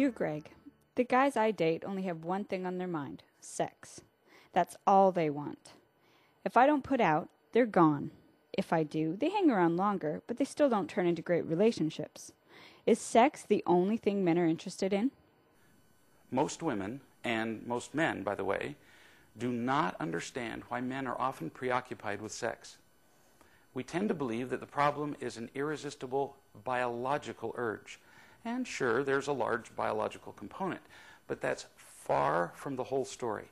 Dear Greg, the guys I date only have one thing on their mind: sex. That's all they want. If I don't put out, they're gone. If I do, they hang around longer, but they still don't turn into great relationships. Is sex the only thing men are interested in? Most women, and most men, by the way, do not understand why men are often preoccupied with sex. We tend to believe that the problem is an irresistible biological urge. And sure, there's a large biological component, but that's far from the whole story.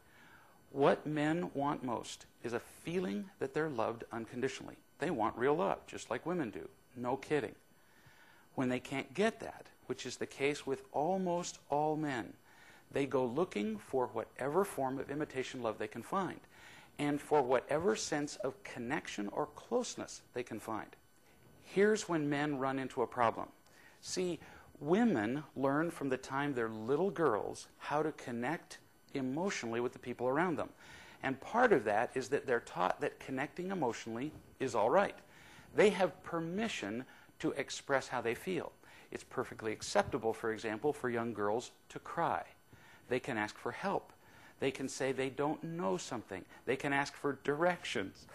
What men want most is a feeling that they're loved unconditionally. They want real love, just like women do. No kidding. When they can't get that, which is the case with almost all men, they go looking for whatever form of imitation love they can find, and for whatever sense of connection or closeness they can find. Here's when men run into a problem. See, women learn from the time they're little girls how to connect emotionally with the people around them. And part of that is that they're taught that connecting emotionally is all right. They have permission to express how they feel. It's perfectly acceptable, for example, for young girls to cry. They can ask for help. They can say they don't know something. They can ask for directions.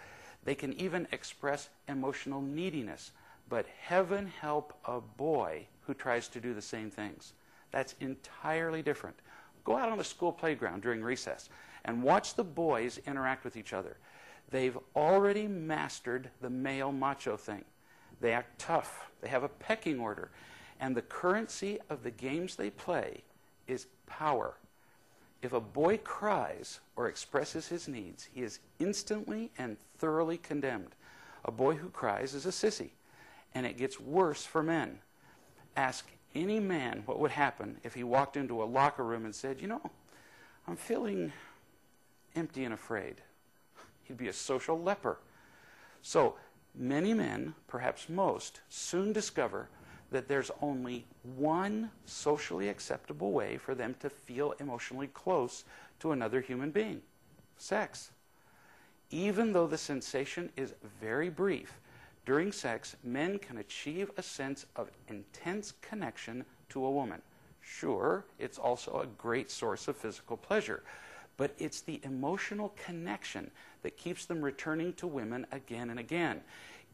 They can even express emotional neediness. But heaven help a boy who tries to do the same things. That's entirely different. Go out on the school playground during recess and watch the boys interact with each other. They've already mastered the male macho thing. They act tough. They have a pecking order. And the currency of the games they play is power. If a boy cries or expresses his needs, he is instantly and thoroughly condemned. A boy who cries is a sissy. And it gets worse for men. Ask any man what would happen if he walked into a locker room and said, "You know, I'm feeling empty and afraid." He'd be a social leper. So many men, perhaps most, soon discover that there's only one socially acceptable way for them to feel emotionally close to another human being: sex. Even though the sensation is very brief, during sex, men can achieve a sense of intense connection to a woman. Sure, it's also a great source of physical pleasure, but it's the emotional connection that keeps them returning to women again and again.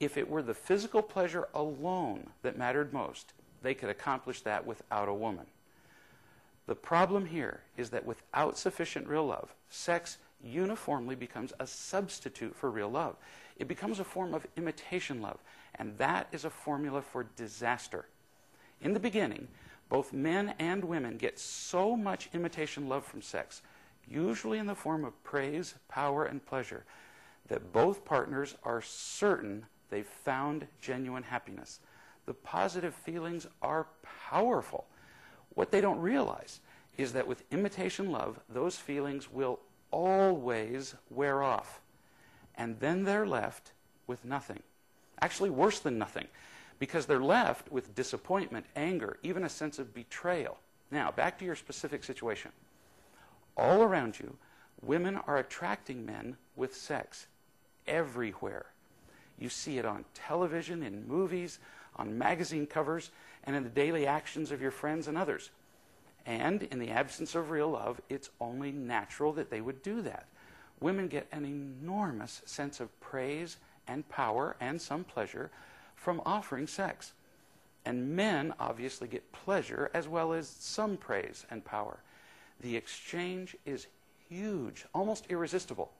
If it were the physical pleasure alone that mattered most, they could accomplish that without a woman. The problem here is that without sufficient real love, sex uniformly becomes a substitute for real love. It becomes a form of imitation love, and that is a formula for disaster. In the beginning, both men and women get so much imitation love from sex, usually in the form of praise, power, and pleasure, that both partners are certain they've found genuine happiness. The positive feelings are powerful. What they don't realize is that with imitation love, those feelings will always wear off. And then they're left with nothing. Actually, worse than nothing, because they're left with disappointment, anger, even a sense of betrayal. Now, back to your specific situation. All around you, women are attracting men with sex everywhere. You see it on television, in movies, on magazine covers, and in the daily actions of your friends and others. And in the absence of real love, it's only natural that they would do that. Women get an enormous sense of praise and power and some pleasure from offering sex. And men obviously get pleasure as well as some praise and power. The exchange is huge, almost irresistible.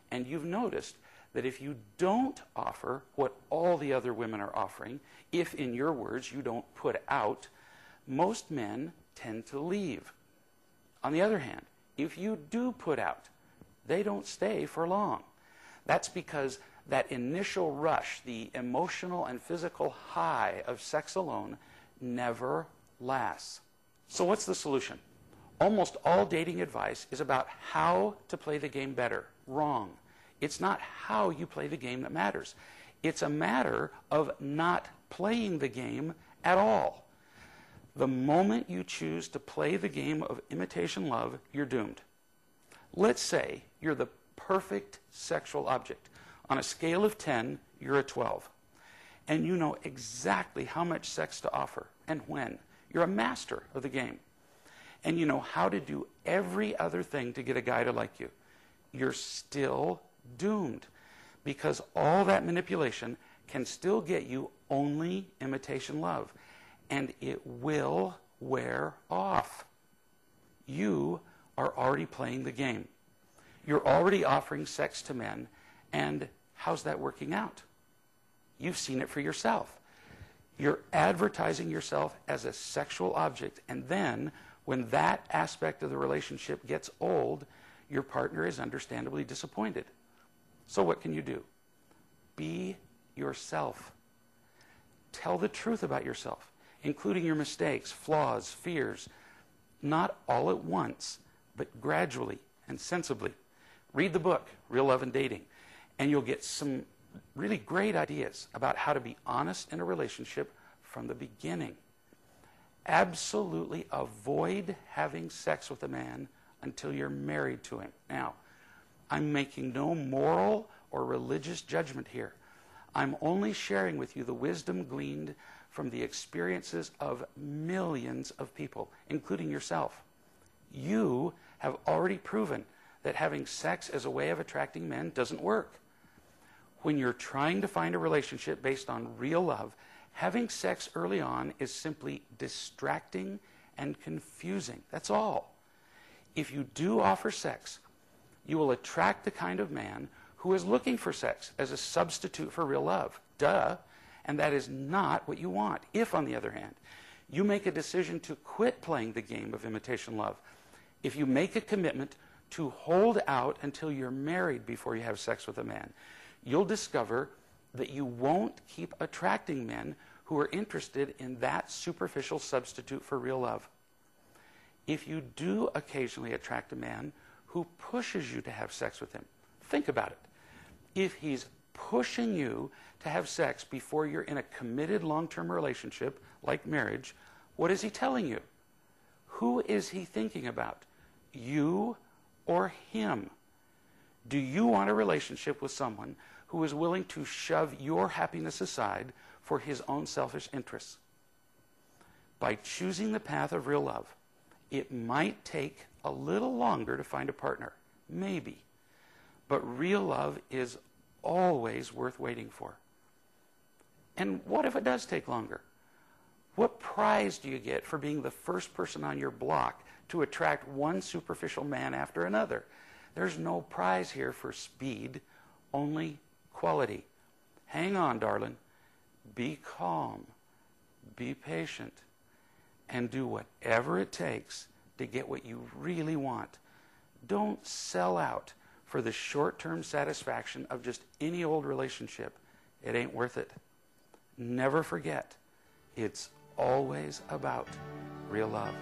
And you've noticed that if you don't offer what all the other women are offering, if, in your words, you don't put out, most men tend to leave. On the other hand, if you do put out, they don't stay for long. That's because that initial rush, the emotional and physical high of sex alone, never lasts. So what's the solution? Almost all dating advice is about how to play the game better. Wrong. It's not how you play the game that matters. It's a matter of not playing the game at all. The moment you choose to play the game of imitation love, you're doomed. Let's say you're the perfect sexual object. On a scale of 10, you're a 12. And you know exactly how much sex to offer and when. You're a master of the game. and you know how to do every other thing to get a guy to like you, you're still doomed, because all that manipulation can still get you only imitation love, and it will wear off. You are already playing the game. You're already offering sex to men, and how's that working out? You've seen it for yourself. You're advertising yourself as a sexual object, and then when that aspect of the relationship gets old, your partner is understandably disappointed. So what can you do? Be yourself. Tell the truth about yourself, including your mistakes, flaws, fears, not all at once, but gradually and sensibly. Read the book, Real Love and Dating, and you'll get some really great ideas about how to be honest in a relationship from the beginning. Absolutely avoid having sex with a man until you're married to him. Now, I'm making no moral or religious judgment here. I'm only sharing with you the wisdom gleaned from the experiences of millions of people, including yourself. You have already proven that having sex as a way of attracting men doesn't work. When you're trying to find a relationship based on real love, having sex early on is simply distracting and confusing. That's all. If you do offer sex, you will attract the kind of man who is looking for sex as a substitute for real love. Duh. And that is not what you want. If, on the other hand, you make a decision to quit playing the game of imitation love, if you make a commitment to hold out until you're married before you have sex with a man, you'll discover that you won't keep attracting men who are interested in that superficial substitute for real love. If you do occasionally attract a man who pushes you to have sex with him, think about it. If he's pushing you to have sex before you're in a committed long-term relationship, like marriage, what is he telling you? Who is he thinking about? You or him? Do you want a relationship with someone who is willing to shove your happiness aside for his own selfish interests? By choosing the path of real love, it might take a little longer to find a partner, maybe, but real love is always worth waiting for. And what if it does take longer? What prize do you get for being the first person on your block to attract one superficial man after another? There's no prize here for speed, only quality. Hang on, darling. Be calm. Be patient. And do whatever it takes to get what you really want. Don't sell out for the short-term satisfaction of just any old relationship. It ain't worth it. Never forget, it's always about real love.